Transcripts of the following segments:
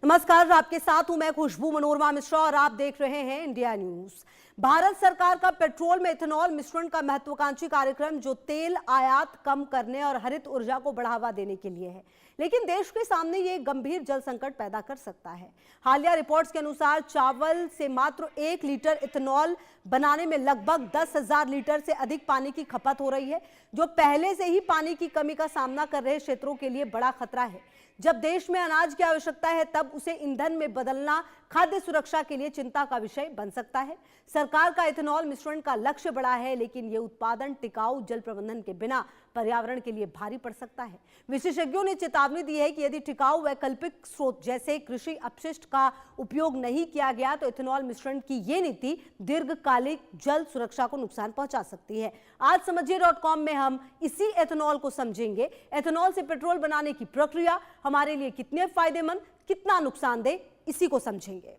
नमस्कार, आपके साथ हूं मैं खुशबू मनोरमा मिश्रा और आप देख रहे हैं इंडिया न्यूज। भारत सरकार का पेट्रोल में इथेनॉल मिश्रण का महत्वाकांक्षी कार्यक्रम जो तेल आयात कम करने और हरित ऊर्जा को बढ़ावा देने के लिए है, लेकिन देश के सामने ये गंभीर जल संकट पैदा कर सकता है। हालिया रिपोर्ट्स के अनुसार चावल से मात्र 1 लीटर इथेनॉल बनाने में लगभग 10,000 लीटर से अधिक पानी की खपत हो रही है, जो पहले से ही पानी की कमी का सामना कर रहे क्षेत्रों के लिए बड़ा खतरा है। जब देश में अनाज की आवश्यकता है, तब उसे ईंधन में बदलना खाद्य सुरक्षा के लिए चिंता का विषय बन सकता है। सरकार का इथेनॉल मिश्रण का लक्ष्य बड़ा है, लेकिन यह उत्पादन टिकाऊ जल प्रबंधन के बिना पर्यावरण के लिए भारी पड़ सकता है। विशेषज्ञों ने चेतावनी दी है कि यदि टिकाऊ वैकल्पिक स्रोत जैसे कृषि अपशिष्ट का उपयोग नहीं किया गया तो इथेनॉल मिश्रण की ये नीति दीर्घकालिक जल सुरक्षा को नुकसान पहुंचा सकती है। आज समझिए.com में हम इसी एथेनॉल को समझेंगे। एथेनॉल से पेट्रोल बनाने की प्रक्रिया हमारे लिए कितने फायदेमंद, कितना नुकसानदेह, इसी को समझेंगे।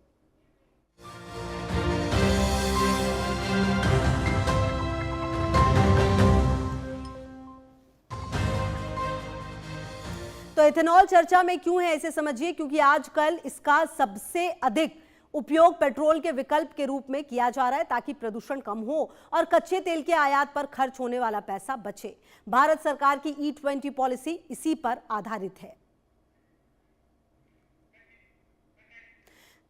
तो एथेनॉल चर्चा में क्यों है, इसे समझिए। क्योंकि आजकल इसका सबसे अधिक उपयोग पेट्रोल के विकल्प के रूप में किया जा रहा है, ताकि प्रदूषण कम हो और कच्चे तेल के आयात पर खर्च होने वाला पैसा बचे। भारत सरकार की E20 पॉलिसी इसी पर आधारित है।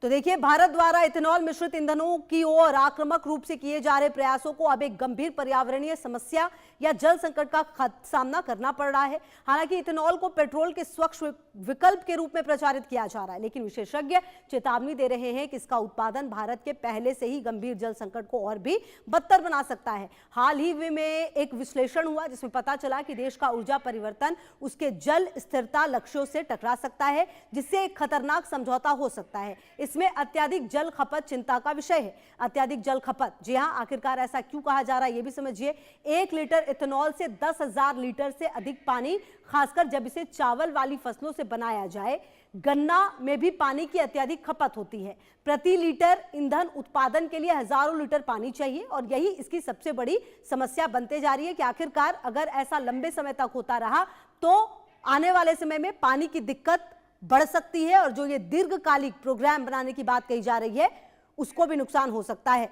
तो देखिए, भारत द्वारा इथेनॉल मिश्रित ईंधनों की ओर आक्रामक रूप से किए जा रहे प्रयासों को अब एक गंभीर पर्यावरणीय समस्या या जल संकट का सामना करना पड़ रहा है। हालांकि इथेनॉल को पेट्रोल के स्वच्छ विकल्प के रूप में प्रचारित किया जा रहा है, लेकिन विशेषज्ञ चेतावनी दे रहे हैं कि इसका उत्पादन भारत के पहले से ही गंभीर जल संकट को और भी बदतर बना सकता है। हाल ही में एक विश्लेषण हुआ जिसमें पता चला कि देश का ऊर्जा परिवर्तन उसके जल स्थिरता लक्ष्यों से टकरा सकता है, जिससे एक खतरनाक समझौता हो सकता है। इसमें अत्यधिक जल खपत चिंता का विषय है। अत्यधिक जल खपत, जी हां, आखिरकार ऐसा क्यों कहा जा रहा है, यह भी समझिए। 1 लीटर इथेनॉल से 10,000 लीटर से अधिक पानी, खासकर जब इसे चावल वाली फसलों से बनाया जाए। गन्ना में भी पानी की अत्यधिक खपत होती है। प्रति लीटर ईंधन उत्पादन के लिए हजारों लीटर पानी चाहिए और यही इसकी सबसे बड़ी समस्या बनते जा रही है कि आखिरकार अगर ऐसा लंबे समय तक होता रहा तो आने वाले समय में पानी की दिक्कत बढ़ सकती है और जो ये दीर्घकालिक प्रोग्राम बनाने की बात कही जा रही है उसको भी नुकसान हो सकता है।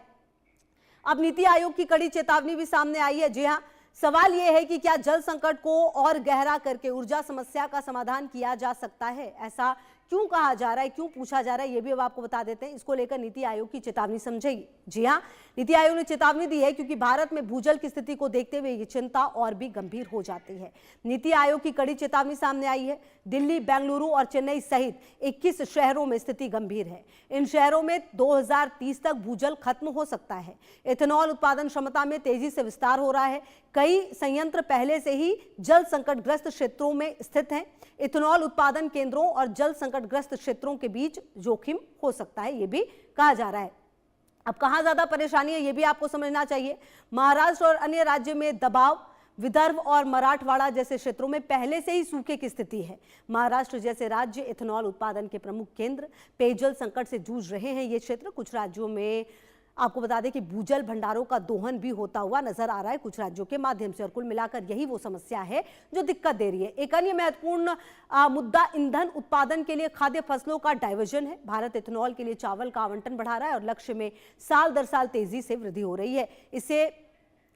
अब नीति आयोग की कड़ी चेतावनी भी सामने आई है। जी हां, सवाल यह है कि क्या जल संकट को और गहरा करके ऊर्जा समस्या का समाधान किया जा सकता है। ऐसा क्यों कहा जा रहा है, क्यों पूछा जा रहा है, ये भी अब आपको बता देते हैं। इसको लेकर नीति आयोग की चेतावनी समझेगी। जी हां, नीति आयोग ने चेतावनी दी है क्योंकि भारत में भूजल की स्थिति को देखते हुए ये चिंता और भी गंभीर हो जाती है। नीति आयोग की कड़ी चेतावनी सामने आई है। दिल्ली, बेंगलुरु और चेन्नई सहित 21 शहरों में स्थिति गंभीर है। इन शहरों में 2030 तक भूजल खत्म हो सकता है। इथेनॉल उत्पादन क्षमता में तेजी से विस्तार हो रहा है। कई संयंत्र पहले से ही जल संकटग्रस्त क्षेत्रों में स्थित हैं। इथेनॉल उत्पादन केंद्रों और जल संकटग्रस्त क्षेत्रों के बीच जोखिम हो सकता है, यह भी कहा जा रहा है। अब कहां ज्यादा परेशानी है, यह भी आपको समझना चाहिए। महाराष्ट्र और अन्य राज्य में दबाव, विदर्भ और मराठवाड़ा जैसे क्षेत्रों में पहले से ही सूखे की स्थिति है। महाराष्ट्र जैसे राज्य इथेनॉल उत्पादन के प्रमुख केंद्र, पेयजल संकट से जूझ रहे हैं। ये क्षेत्र कुछ राज्यों में आपको बता दें कि भूजल भंडारों का दोहन भी होता हुआ नजर आ रहा है कुछ राज्यों के माध्यम से, और कुल मिलाकर यही वो समस्या है जो दिक्कत दे रही है। एक अन्य महत्वपूर्ण मुद्दा ईंधन उत्पादन के लिए खाद्य फसलों का डाइवर्जन है। भारत इथेनॉल के लिए चावल का आवंटन बढ़ा रहा है और लक्ष्य में साल दर साल तेजी से वृद्धि हो रही है। इससे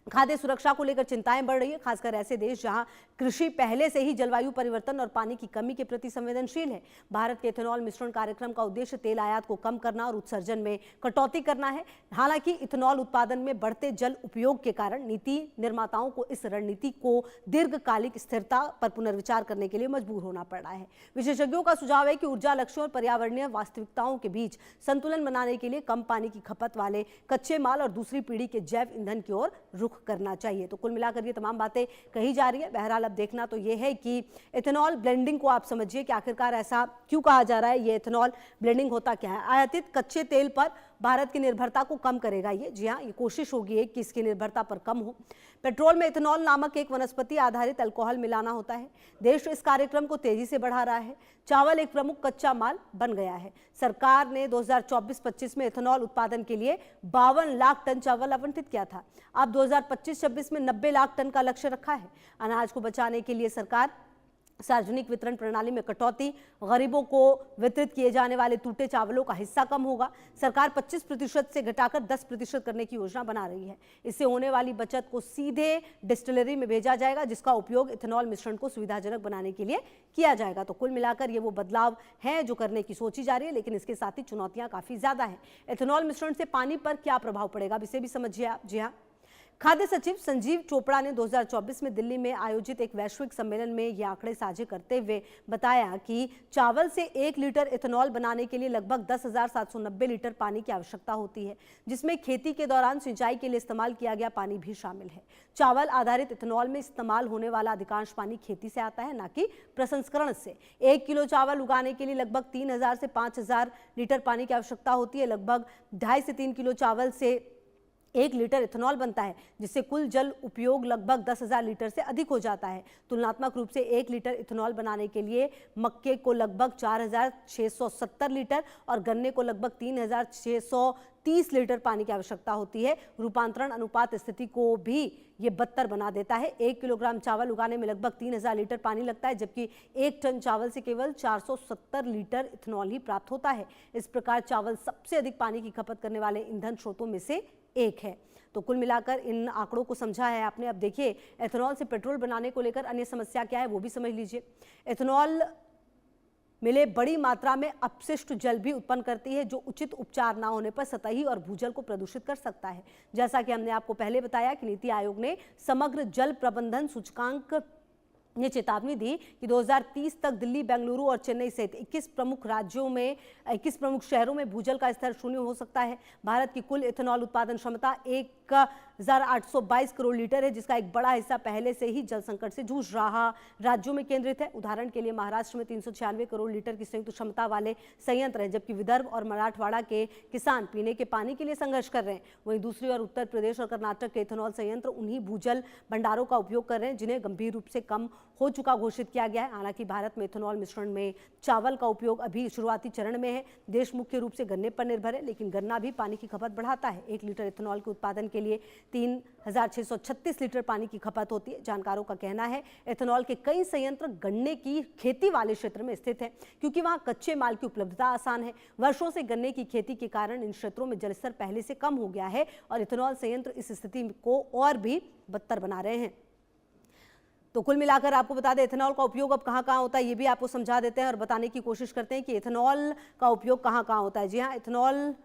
खाद्य सुरक्षा को लेकर चिंताएं बढ़ रही है, खासकर ऐसे देश जहां कृषि पहले से ही जलवायु परिवर्तन और पानी की कमी के प्रति संवेदनशील है। भारत के इथेनॉल मिश्रण कार्यक्रम का उद्देश्य तेल आयात को कम करना और उत्सर्जन में कटौती करना है। हालांकि इथेनॉल उत्पादन में बढ़ते जल उपयोग के कारण नीति निर्माताओं को इस रणनीति को दीर्घकालिक स्थिरता पर पुनर्विचार करने के लिए मजबूर होना पड़ रहा है। विशेषज्ञों का सुझाव है कि ऊर्जा लक्ष्यों और पर्यावरणीय वास्तविकताओं के बीच संतुलन बनाने के लिए कम पानी की खपत वाले कच्चे माल और दूसरी पीढ़ी के जैव ईंधन की ओर रुख करना चाहिए। तो कुल मिलाकर ये तमाम बातें कही जा रही है। बहरहाल अब देखना तो ये है कि इथेनॉल ब्लेंडिंग को आप समझिए कि आखिरकार ऐसा क्यों कहा जा रहा है। ये इथेनॉल ब्लेंडिंग होता क्या है। आयातित कच्चे तेल पर भारत की निर्भरता को कम करेगा ये। जी हाँ, ये कोशिश होगी कि इसकी निर्भरता पर कम हो। पेट्रोल में इथेनॉल नामक एक वनस्पति आधारित अल्कोहल मिलाना होता है। देश इस कार्यक्रम को तेजी से बढ़ा रहा है। चावल एक प्रमुख कच्चा माल बन गया है। सरकार ने 2024-25 में इथेनॉल उत्पादन के लिए 52 लाख टन चावल आवंटित किया था। अब 2025-26 में 90 लाख टन का लक्ष्य रखा है। अनाज को बचाने के लिए सरकार सार्वजनिक वितरण प्रणाली में कटौती, गरीबों को वितरित किए जाने वाले टूटे चावलों का हिस्सा कम होगा। सरकार 25% से घटाकर 10% करने की योजना बना रही है। इससे होने वाली बचत को सीधे डिस्टिलरी में भेजा जाएगा, जिसका उपयोग इथेनॉल मिश्रण को सुविधाजनक बनाने के लिए किया जाएगा। तो कुल मिलाकर ये वो बदलाव हैं जो करने की सोची जा रही है, लेकिन इसके साथ ही चुनौतियां काफी ज्यादा है। इथेनॉल मिश्रण से पानी पर क्या प्रभाव पड़ेगा, अब इसे भी समझिए आप। जी हाँ, खाद्य सचिव संजीव चोपड़ा ने 2024 में दिल्ली में आयोजित एक वैश्विक सम्मेलन में ये आंकड़े साझे करते हुए बताया कि चावल से 1 लीटर इथेनॉल बनाने के लिए लगभग 10,790 लीटर पानी की आवश्यकता होती है, जिसमें खेती के दौरान सिंचाई के लिए इस्तेमाल किया गया पानी भी शामिल है। चावल आधारित इथेनॉल में इस्तेमाल होने वाला अधिकांश पानी खेती से आता है, न कि प्रसंस्करण से। 1 किलो चावल उगाने के लिए लगभग 3,000 से 5,000 लीटर पानी की आवश्यकता होती है। लगभग 2.5 से 3 किलो चावल से 1 लीटर इथेनॉल बनता है, जिससे कुल जल उपयोग लगभग 10,000 लीटर से अधिक हो जाता है। तुलनात्मक रूप से 1 लीटर इथेनॉल बनाने के लिए मक्के को लगभग 4,670 लीटर और गन्ने को लगभग 3,630 लीटर पानी की आवश्यकता होती है। रूपांतरण अनुपात स्थिति को भी ये बदतर बना देता है। 1 किलोग्राम चावल उगाने में लगभग 3,000 लीटर पानी लगता है, जबकि 1 टन चावल से केवल 470 लीटर इथेनॉल ही प्राप्त होता है। इस प्रकार चावल सबसे अधिक पानी की खपत करने वाले ईंधन स्रोतों में से एक है। तो कुल मिलाकर इन आंकड़ों को समझा है आपने। अब देखिए, एथेनॉल से पेट्रोल बनाने को लेकर अन्य समस्या क्या है वो भी समझ लीजिए। एथेनॉल मिले बड़ी मात्रा में अपशिष्ट जल भी उत्पन्न करती है, जो उचित उपचार ना होने पर सतही और भूजल को प्रदूषित कर सकता है। जैसा कि हमने आपको पहले बताया कि नीति आयोग ने समग्र जल प्रबंधन सूचकांक ने चेतावनी दी कि 2030 तक दिल्ली, बेंगलुरु और चेन्नई सहित 21 प्रमुख शहरों में भूजल का स्तर 0 हो सकता है। भारत की कुल इथेनॉल उत्पादन क्षमता 1,822 करोड़ लीटर है, जिसका एक बड़ा हिस्सा पहले से ही जल संकट से जूझ रहा राज्यों में केंद्रित है। उदाहरण के लिए महाराष्ट्र में 396 करोड़ लीटर की संयुक्त क्षमता वाले संयंत्र हैं, जबकि विदर्भ और मराठवाड़ा के किसान पीने के पानी के लिए संघर्ष कर रहे हैं। वहीं दूसरी ओर उत्तर प्रदेश और कर्नाटक के इथेनॉल संयंत्र उन्हीं भूजल भंडारों का उपयोग कर रहे हैं जिन्हें गंभीर रूप से कम हो चुका घोषित किया गया है। हालांकि भारत में इथेनॉल मिश्रण में चावल का उपयोग अभी शुरुआती चरण में है। देश मुख्य रूप से गन्ने पर निर्भर है, लेकिन गन्ना भी पानी की खपत बढ़ाता है। 1 लीटर इथेनॉल के उत्पादन के लिए 3,636 लीटर पानी की खपत होती है। जानकारों का कहना है इथेनॉल के कई संयंत्र गन्ने की खेती वाले क्षेत्र में स्थित है, क्योंकि वहां कच्चे माल की उपलब्धता आसान है। वर्षों से गन्ने की खेती के कारण इन क्षेत्रों में जलस्तर पहले से कम हो गया है और इथेनॉल संयंत्र इस स्थिति को और भी बदतर बना रहे हैं। तो कुल मिलाकर आपको बता दें इथेनॉल का उपयोग अब कहां-कहां होता है, ये भी आपको समझा देते हैं और बताने की कोशिश करते हैं कि इथेनॉल का उपयोग कहां-कहां होता है। जी हां, इथेनॉल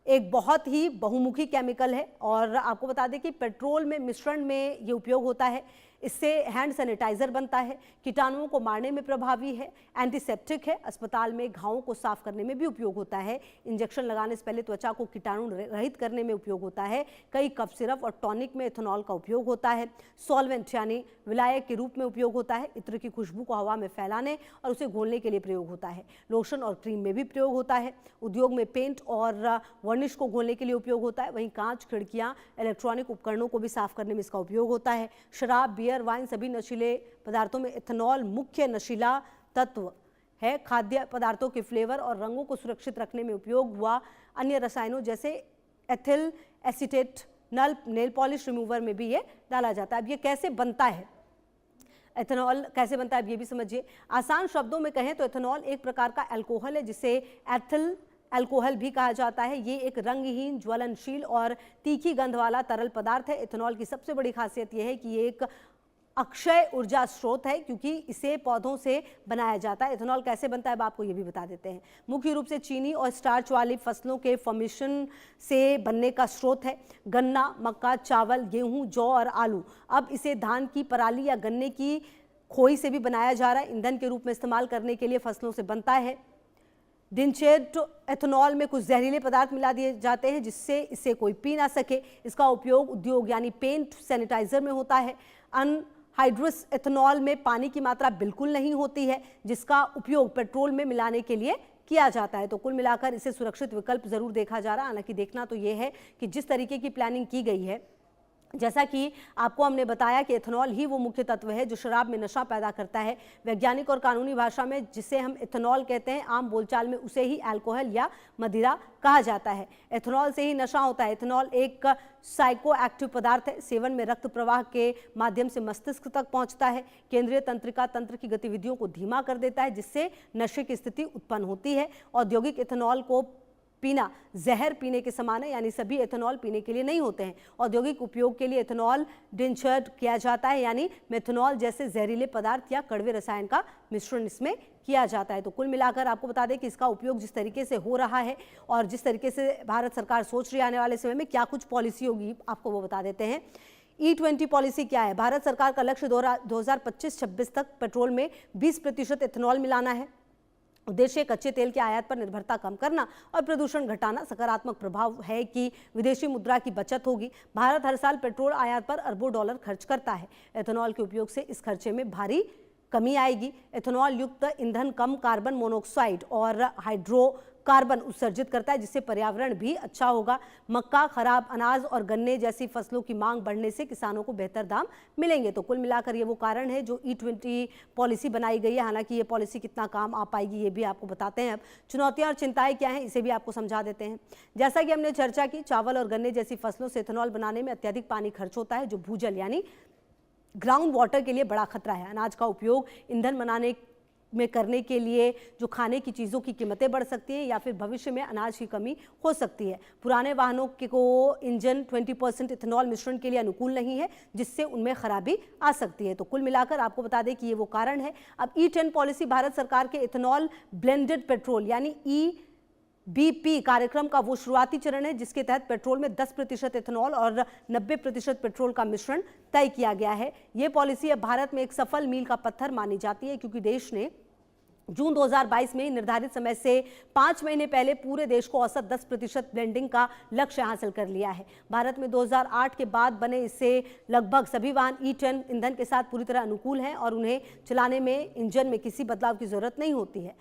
एक बहुत ही बहुमुखी केमिकल है और आपको बता दें कि पेट्रोल में मिश्रण में ये उपयोग होता है। इससे हैंड सैनिटाइजर बनता है, कीटाणुओं को मारने में प्रभावी है, एंटीसेप्टिक है, अस्पताल में घावों को साफ करने में भी उपयोग होता है, इंजेक्शन लगाने से पहले त्वचा को कीटाणु रहित करने में उपयोग होता है। कई कफ सिरप और टॉनिक में इथेनॉल का उपयोग होता है। सॉल्वेंट यानी विलायक के रूप में उपयोग होता है। इत्र की खुशबू को हवा में फैलाने और उसे घोलने के लिए प्रयोग होता है। लोशन और क्रीम में भी प्रयोग होता है। उद्योग में पेंट और वर्निश को घोलने के लिए उपयोग होता है। वहीं कांच, खिड़कियां, इलेक्ट्रॉनिक उपकरणों को भी साफ करने में इसका उपयोग होता है। शराब, बियर, वाइन सभी नशीले पदार्थों में इथेनॉल मुख्य नशीला तत्व है। खाद्य पदार्थों के फ्लेवर और रंगों को सुरक्षित रखने में उपयोग हुआ अन्य रसायनों जैसे ethyl acetate nail polish remover में भी ये डाला जाता है। अब ये कैसे बनता है, एथेनॉल कैसे बनता है, अब ये भी समझिए। आसान शब्दों में कहें तो एथेनॉल एक प्रकार का अल्कोहल है जिसे एथिल अल्कोहल भी कहा जाता है। ये एक रंगहीन, ज्वलनशील और तीखी गंध वाला तरल पदार्थ है। इथेनॉल की सबसे बड़ी खासियत यह है कि ये एक अक्षय ऊर्जा स्रोत है, क्योंकि इसे पौधों से बनाया जाता है। इथेनॉल कैसे बनता है अब आपको ये भी बता देते हैं। मुख्य रूप से चीनी और स्टार्च वाली फसलों के फर्मेशन से बनने का स्रोत है। गन्ना, मक्का, चावल, गेहूं, जौ और आलू। अब इसे धान की पराली या गन्ने की खोई से भी बनाया जा रहा है। ईंधन के रूप में इस्तेमाल करने के लिए फसलों से बनता है। डिंचेट एथेनॉल में कुछ जहरीले पदार्थ मिला दिए जाते हैं जिससे इसे कोई पी ना सके। इसका उपयोग उद्योग यानी पेंट, सैनिटाइजर में होता है। अनहाइड्रस एथेनॉल में पानी की मात्रा बिल्कुल नहीं होती है, जिसका उपयोग पेट्रोल में मिलाने के लिए किया जाता है। तो कुल मिलाकर इसे सुरक्षित विकल्प जरूर देखा जा रहा है। हालांकि देखना तो यह है कि जिस तरीके की प्लानिंग की गई है जैसा कि आपको हमने बताया कि एथेनॉल ही वो मुख्य तत्व है जो शराब में नशा पैदा करता है। वैज्ञानिक और कानूनी भाषा में जिसे हम एथेनॉल कहते हैं, आम बोलचाल में उसे ही अल्कोहल या मदिरा कहा जाता है। एथेनॉल से ही नशा होता है। एथेनॉल एक साइको एक्टिव पदार्थ है। सेवन में रक्त प्रवाह के माध्यम से मस्तिष्क तक पहुंचता है, केंद्रीय तंत्रिका तंत्र की गतिविधियों को धीमा कर देता है, जिससे नशे की स्थिति उत्पन्न होती है। औद्योगिक एथेनॉल को पीना जहर पीने के समान है, यानी सभी एथेनॉल पीने के लिए नहीं होते हैं। औद्योगिक उपयोग के लिए एथेनॉल डिंचर्ड किया जाता है, यानी मेथनॉल जैसे जहरीले पदार्थ या कड़वे रसायन का मिश्रण इसमें किया जाता है। तो कुल मिलाकर आपको बता दें कि इसका उपयोग जिस तरीके से हो रहा है और जिस तरीके से भारत सरकार सोच रही है आने वाले समय में क्या कुछ पॉलिसी होगी, आपको वो बता देते हैं। E20 पॉलिसी क्या है? भारत सरकार का लक्ष्य 2025-26 तक पेट्रोल में 20% एथेनॉल मिलाना है। उद्देश्य कच्चे तेल के आयात पर निर्भरता कम करना और प्रदूषण घटाना। सकारात्मक प्रभाव है कि विदेशी मुद्रा की बचत होगी। भारत हर साल पेट्रोल आयात पर अरबों डॉलर खर्च करता है। एथेनॉल के उपयोग से इस खर्चे में भारी कमी आएगी। एथेनॉल युक्त ईंधन कम कार्बन मोनोऑक्साइड और हाइड्रोकार्बन उत्सर्जित करता है, जिससे पर्यावरण भी अच्छा होगा। मक्का, खराब अनाज और गन्ने जैसी फसलों की मांग बढ़ने से किसानों को बेहतर दाम मिलेंगे। तो कुल मिलाकर ये वो कारण है जो E20 पॉलिसी बनाई गई है। हालांकि ये पॉलिसी कितना काम आ पाएगी ये भी आपको बताते हैं। अब चुनौतियां और चिंताएं क्या हैं इसे भी आपको समझा देते हैं। जैसा कि हमने चर्चा की, चावल और गन्ने जैसी फसलों से एथेनॉल बनाने में अत्यधिक पानी खर्च होता है, जो भूजल यानी ग्राउंड वाटर के लिए बड़ा खतरा है। अनाज का उपयोग ईंधन बनाने में करने के लिए जो खाने की चीज़ों की कीमतें बढ़ सकती हैं या फिर भविष्य में अनाज की कमी हो सकती है। पुराने वाहनों को इंजन 20% इथेनॉल मिश्रण के लिए अनुकूल नहीं है, जिससे उनमें खराबी आ सकती है। तो कुल मिलाकर आपको बता दें कि ये वो कारण है। अब E10 पॉलिसी भारत सरकार के इथेनॉल ब्लेंडेड पेट्रोल यानी EBP कार्यक्रम का वो शुरुआती चरण है, जिसके तहत पेट्रोल में 10% एथेनॉल और 90% पेट्रोल का मिश्रण तय किया गया है। ये पॉलिसी अब भारत में एक सफल मील का पत्थर मानी जाती है, क्योंकि देश ने जून 2022 में निर्धारित समय से 5 महीने पहले पूरे देश को औसत 10% ब्लेंडिंग का लक्ष्य हासिल कर लिया है। भारत में 2008 के बाद बने इससे लगभग सभी वाहन E10 ईंधन के साथ पूरी तरह अनुकूल हैं और उन्हें चलाने में इंजन में किसी बदलाव की जरूरत नहीं होती है।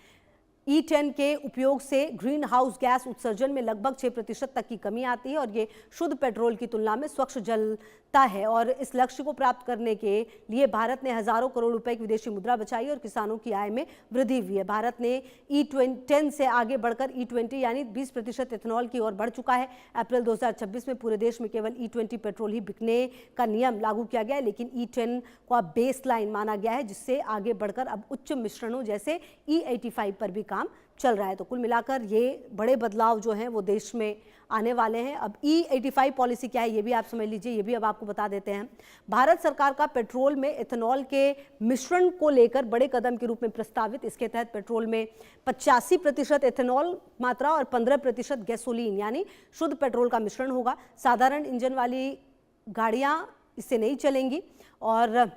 E10 के उपयोग से ग्रीन हाउस गैस उत्सर्जन में लगभग 6% तक की कमी आती है और ये शुद्ध पेट्रोल की तुलना में स्वच्छ जलता है। और इस लक्ष्य को प्राप्त करने के लिए भारत ने हजारों करोड़ रुपए की विदेशी मुद्रा बचाई और किसानों की आय में वृद्धि हुई है। भारत ने E10 से आगे बढ़कर E20 यानी 20% एथेनॉल की ओर बढ़ चुका है। अप्रैल 2026 में पूरे देश में केवल E20 पेट्रोल ही बिकने का नियम लागू किया गया है, लेकिन E10 को अब बेस लाइन माना गया है, जिससे आगे बढ़कर अब उच्च मिश्रणों जैसे E85 पर भी काम चल रहा है। तो कुल मिलाकर ये बड़े बदलाव जो हैं वो देश में आने वाले हैं। अब E85 पॉलिसी क्या है ये भी आप समझ लीजिए, ये भी अब आपको बता देते हैं। भारत सरकार का पेट्रोल में एथेनॉल के मिश्रण को लेकर बड़े कदम के रूप में प्रस्तावित। इसके तहत पेट्रोल में 85% एथेनॉल मात्रा और 15% गैसोलीन यानी शुद्ध पेट्रोल का मिश्रण होगा। साधारण इंजन वाली गाड़ियां इससे नहीं चलेंगी और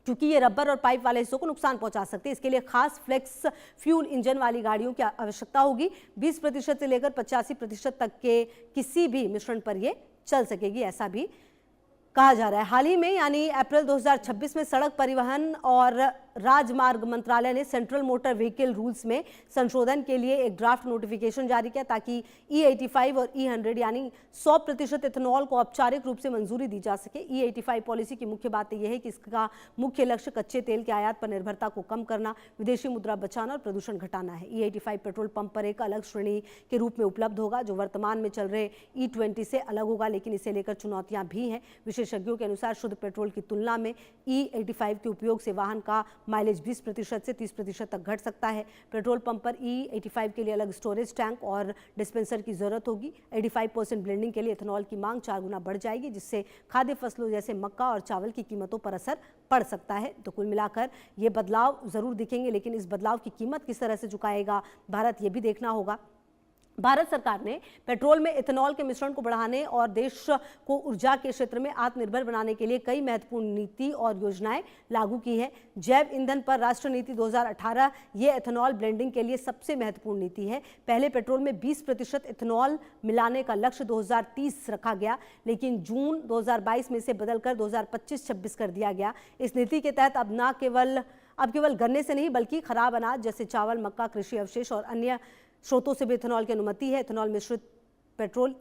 क्योंकि ये रबर और पाइप वाले हिस्सों को नुकसान पहुंचा सकते हैं। इसके लिए खास फ्लेक्स फ्यूल इंजन वाली गाड़ियों की आवश्यकता होगी। 20% से लेकर 85% तक के किसी भी मिश्रण पर ये चल सकेगी, ऐसा भी कहा जा रहा है। हाल ही में यानी अप्रैल 2026 में सड़क परिवहन और राजमार्ग मंत्रालय ने सेंट्रल मोटर व्हीकल रूल्स में संशोधन के लिए एक ड्राफ्ट नोटिफिकेशन जारी किया, ताकि E85 और E100 यानी 100% एथेनॉल को औपचारिक रूप से मंजूरी दी जा सके। E85 पॉलिसी की मुख्य बात यह है कि इसका मुख्य लक्ष्य कच्चे तेल के आयात पर निर्भरता को कम करना, विदेशी मुद्रा बचाना और प्रदूषण घटाना है। E85 पेट्रोल पंप पर एक अलग श्रेणी के रूप में उपलब्ध होगा, जो वर्तमान में चल रहे E20 से अलग होगा, लेकिन इसे लेकर चुनौतियां भी हैं। विशेषज्ञों के अनुसार शुद्ध पेट्रोल की तुलना में E85 के उपयोग से वाहन का माइलेज 20% से 30% तक घट सकता है। पेट्रोल पंप पर E85 के लिए अलग स्टोरेज टैंक और डिस्पेंसर की जरूरत होगी। 85% ब्लेंडिंग के लिए एथेनॉल की मांग 4 गुना बढ़ जाएगी, जिससे खाद्य फसलों जैसे मक्का और चावल की कीमतों पर असर पड़ सकता है। तो कुल मिलाकर ये बदलाव जरूर दिखेंगे, लेकिन इस बदलाव की कीमत किस तरह से चुकाएगा भारत, ये भी देखना होगा। भारत सरकार ने पेट्रोल में एथेनॉल के मिश्रण को बढ़ाने और देश को ऊर्जा के क्षेत्र में आत्मनिर्भर बनाने के लिए कई महत्वपूर्ण नीति और योजनाएं लागू की है। जैव ईंधन पर राष्ट्रीय नीति 2018 ये एथेनॉल ब्लेंडिंग के लिए सबसे महत्वपूर्ण नीति है। पहले पेट्रोल में 20% एथेनॉल मिलाने का लक्ष्य 2030 रखा गया, लेकिन जून 2022 में इसे बदलकर 2025-26 कर दिया गया। इस नीति के तहत अब केवल गन्ने से नहीं बल्कि खराब अनाज जैसे चावल, मक्का, कृषि अवशेष और अन्य स्रोतों से भी एथेनॉल की अनुमति है। एथेनॉल मिश्रित पेट्रोल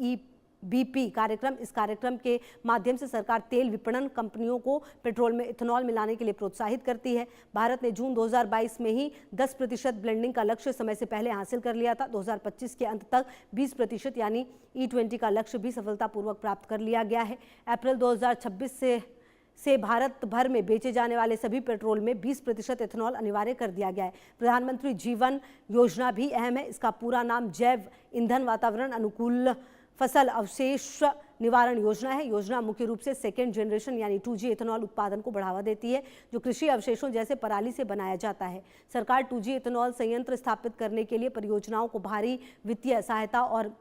BP कार्यक्रम। इस कार्यक्रम के माध्यम से सरकार तेल विपणन कंपनियों को पेट्रोल में इथेनॉल मिलाने के लिए प्रोत्साहित करती है। भारत ने जून 2022 में ही 10% ब्लेंडिंग का लक्ष्य समय से पहले हासिल कर लिया था। 2025 के अंत तक 20% यानी E20 का लक्ष्य भी सफलतापूर्वक प्राप्त कर लिया गया है। अप्रैल 2026 से भारत भर में बेचे जाने वाले सभी पेट्रोल में 20% इथेनॉल अनिवार्य कर दिया गया है। प्रधानमंत्री जीवन योजना भी अहम है। इसका पूरा नाम जैव ईंधन वातावरण अनुकूल फसल अवशेष निवारण योजना है। योजना मुख्य रूप से सेकेंड जनरेशन यानी 2G इथेनॉल उत्पादन को बढ़ावा देती है, जो कृषि अवशेषों जैसे पराली से बनाया जाता है। सरकार 2G इथेनॉल संयंत्र स्थापित करने के लिए परियोजनाओं को भारी वित्तीय सहायता और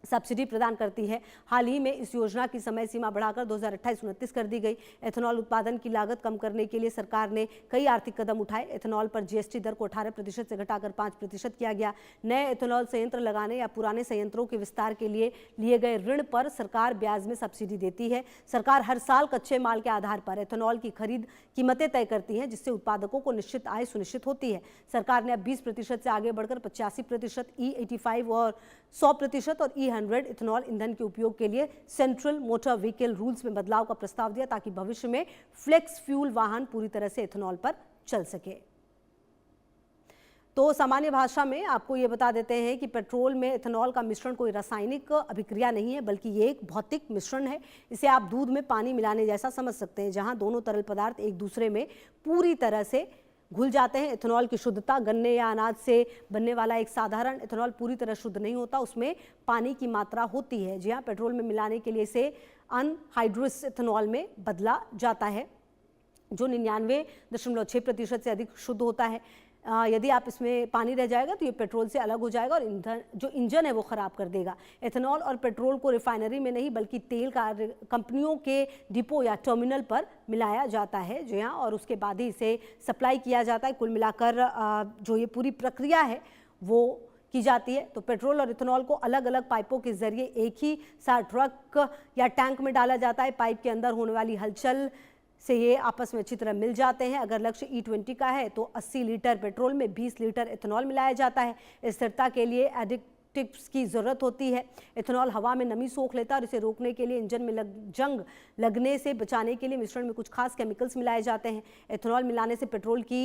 सब्सिडी प्रदान करती है। हाल ही में इस योजना की समय सीमा बढ़ाकर 2028-29 कर दी गई। एथेनॉल उत्पादन की लागत कम करने के लिए सरकार ने कई आर्थिक कदम उठाए। एथेनॉल पर GST दर को 18% से घटाकर 5% किया गया। नए एथेनॉल संयंत्र लगाने या पुराने संयंत्रों के विस्तार के लिए लिए गए ऋण पर सरकार ब्याज में सब्सिडी देती है। सरकार हर साल कच्चे माल के आधार पर एथेनॉल की खरीद कीमतें तय करती है, जिससे उत्पादकों को निश्चित आय सुनिश्चित होती है। सरकार ने अब 20% से आगे बढ़कर 85%, E85 और 100% और E100 इथेनॉल ईंधन के उपयोग के लिए सेंट्रल मोटर व्हीकल रूल्स में बदलाव का प्रस्ताव दिया, ताकि भविष्य में फ्लेक्स फ्यूल वाहन पूरी तरह से इथेनॉल पर चल सके। तो सामान्य भाषा में आपको ये बता देते हैं कि पेट्रोल में इथेनॉल का मिश्रण कोई रासायनिक अभिक्रिया नहीं है, बल्कि ये एक भौतिक मिश्रण है। इसे आप दूध में पानी मिलाने जैसा समझ सकते हैं, जहां दोनों तरल पदार्थ एक दूसरे में पूरी तरह से घुल जाते हैं। इथेनॉल की शुद्धता गन्ने या अनाज से बनने वाला एक साधारण इथेनॉल पूरी तरह शुद्ध नहीं होता, उसमें पानी की मात्रा होती है। जी हाँ, पेट्रोल में मिलाने के लिए इसे अनहाइड्रस इथेनॉल में बदला जाता है, जो 99.6% से अधिक शुद्ध होता है। यदि आप इसमें पानी रह जाएगा तो ये पेट्रोल से अलग हो जाएगा और जो इंजन है वो ख़राब कर देगा। एथेनॉल और पेट्रोल को रिफाइनरी में नहीं, बल्कि तेल कंपनियों के डिपो या टर्मिनल पर मिलाया जाता है, जी हाँ, और उसके बाद ही इसे सप्लाई किया जाता है। कुल मिलाकर जो ये पूरी प्रक्रिया है वो की जाती है। तो पेट्रोल और इथेनॉल को अलग अलग पाइपों के जरिए एक ही साथ ट्रक या टैंक में डाला जाता है। पाइप के अंदर होने वाली हलचल से ये आपस में अच्छी तरह मिल जाते हैं। अगर लक्ष्य E20 का है तो 80 लीटर पेट्रोल में 20 लीटर इथेनॉल मिलाया जाता है। स्थिरता के लिए एडिटिव्स की ज़रूरत होती है। इथेनॉल हवा में नमी सोख लेता है और इसे रोकने के लिए इंजन में जंग लगने से बचाने के लिए मिश्रण में कुछ खास केमिकल्स मिलाए जाते हैं। इथेनॉल मिलाने से पेट्रोल की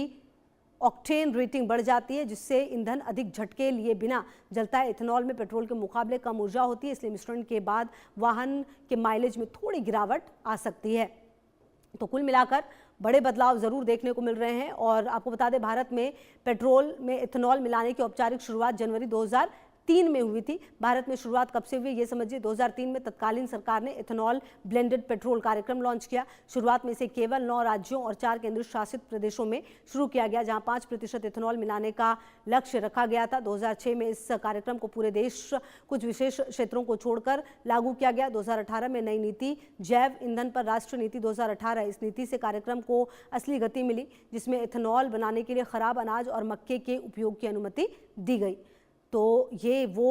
ऑक्टेन रेटिंग बढ़ जाती है, जिससे ईंधन अधिक झटके लिए बिना जलता है। इथेनॉल में पेट्रोल के मुकाबले कम ऊर्जा होती है, इसलिए मिश्रण के बाद वाहन के माइलेज में थोड़ी गिरावट आ सकती है। तो कुल मिलाकर बड़े बदलाव जरूर देखने को मिल रहे हैं। और आपको बता दें, भारत में पेट्रोल में इथेनॉल मिलाने की औपचारिक शुरुआत जनवरी 2003 में हुई थी। भारत में शुरुआत कब से हुई ये समझिए। 2003 में तत्कालीन सरकार ने इथेनॉल ब्लेंडेड पेट्रोल कार्यक्रम लॉन्च किया। शुरुआत में इसे केवल 9 राज्यों और 4 केंद्र शासित प्रदेशों में शुरू किया गया, जहां 5% इथेनॉल मिलाने का लक्ष्य रखा गया था। 2006 में इस कार्यक्रम को पूरे देश कुछ विशेष क्षेत्रों को छोड़कर लागू किया गया। 2018 में नई नीति जैव ईंधन पर राष्ट्रीय नीति 2018, इस नीति से कार्यक्रम को असली गति मिली, जिसमें इथेनॉल बनाने के लिए खराब अनाज और मक्के के उपयोग की अनुमति दी गई। तो ये वो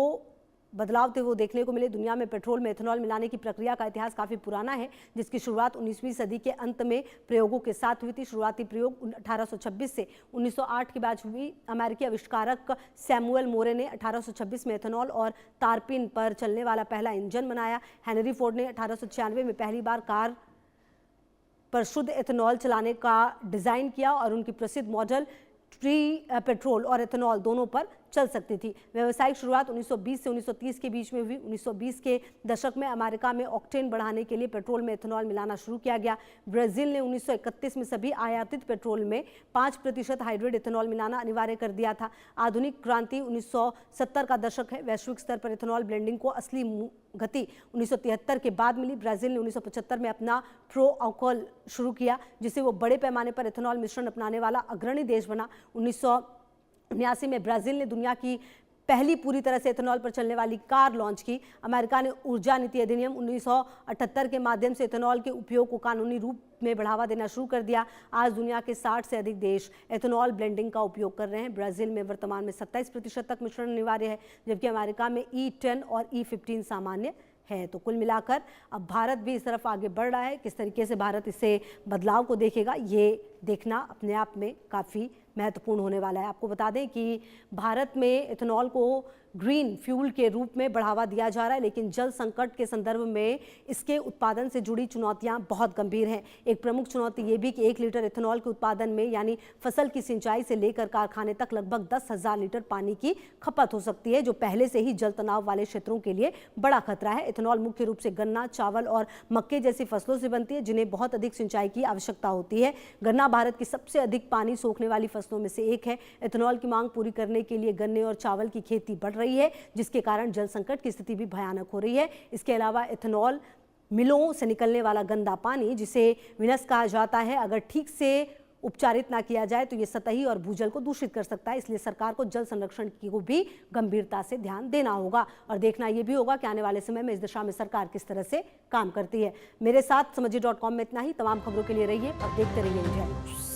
बदलाव थे वो देखने को मिले। दुनिया में पेट्रोल में इथेनॉल मिलाने की प्रक्रिया का इतिहास काफ़ी पुराना है, जिसकी शुरुआत 19वीं सदी के अंत में प्रयोगों के साथ हुई थी। शुरुआती प्रयोग 1826 से 1908 के बाद हुई। अमेरिकी आविष्कारक सैमुअल मोरे ने 1826 में इथेनॉल और तारपीन पर चलने वाला पहला इंजन बनाया। हेनरी फोर्ड ने 1896 में पहली बार कार पर शुद्ध इथेनॉल चलाने का डिज़ाइन किया और उनकी प्रसिद्ध मॉडल ट्री पेट्रोल और इथेनॉल दोनों पर चल सकती थी। व्यावसायिक शुरुआत 1920 से 1930 के बीच में हुई। 1920 के दशक में अमेरिका में ऑक्टेन बढ़ाने के लिए पेट्रोल में इथेनॉल मिलाना शुरू किया गया। ब्राजील ने 1931 में सभी आयातित पेट्रोल में 5% हाइड्रेट इथेनॉल मिलाना अनिवार्य कर दिया था। आधुनिक क्रांति 1970 का दशक है। वैश्विक स्तर पर इथेनॉल ब्लेंडिंग को असली गति 1973 के बाद मिली। ब्राजील ने 1975 में अपना प्रो अल्कोहल शुरू किया, जिससे वो बड़े पैमाने पर इथेनॉल मिश्रण अपनाने वाला अग्रणी देश बना। 1979 में ब्राजील ने दुनिया की पहली पूरी तरह से इथेनॉल पर चलने वाली कार लॉन्च की। अमेरिका ने ऊर्जा नीति अधिनियम 1978 के माध्यम से इथेनॉल के उपयोग को कानूनी रूप में बढ़ावा देना शुरू कर दिया। आज दुनिया के 60 से अधिक देश इथेनॉल ब्लेंडिंग का उपयोग कर रहे हैं। ब्राजील में वर्तमान में 27% तक मिश्रण अनिवार्य है, जबकि अमेरिका में E10 और E15 सामान्य है। तो कुल मिलाकर अब भारत भी इस तरफ आगे बढ़ रहा है। किस तरीके से भारत इसे बदलाव को देखेगा, ये देखना अपने आप में काफ़ी महत्वपूर्ण होने वाला है। आपको बता दें कि भारत में इथेनॉल को ग्रीन फ्यूल के रूप में बढ़ावा दिया जा रहा है, लेकिन जल संकट के संदर्भ में इसके उत्पादन से जुड़ी चुनौतियां बहुत गंभीर हैं। एक प्रमुख चुनौती ये भी कि 1 लीटर इथेनॉल के उत्पादन में यानी फसल की सिंचाई से लेकर कारखाने तक लगभग 10,000 लीटर पानी की खपत हो सकती है, जो पहले से ही जल तनाव वाले क्षेत्रों के लिए बड़ा खतरा है। इथेनॉल मुख्य रूप से गन्ना, चावल और मक्के जैसी फसलों से बनती है, जिन्हें बहुत अधिक सिंचाई की आवश्यकता होती है। गन्ना भारत की सबसे अधिक पानी सोखने वाली फसलों में से एक है। इथेनॉल की मांग पूरी करने के लिए गन्ने और चावल की खेती बढ़ रही है, जिसके कारण जल संकट की स्थिति भी भयानक हो रही है। इसके अलावा इथेनॉल मिलों से निकलने वाला गंदा पानी, जिसे विनस कहा जाता है, अगर ठीक से उपचारित ना किया जाए तो ये सतही और भूजल को दूषित कर सकता है। इसलिए सरकार को जल संरक्षण की को भी गंभीरता से ध्यान देना होगा और देखना ये भी होगा कि आने वाले समय में इस दिशा में सरकार किस तरह से काम करती है। मेरे साथ समझिए.com में इतना ही। तमाम खबरों के लिए रहिए और देखते रहिए इंडिया न्यूज़।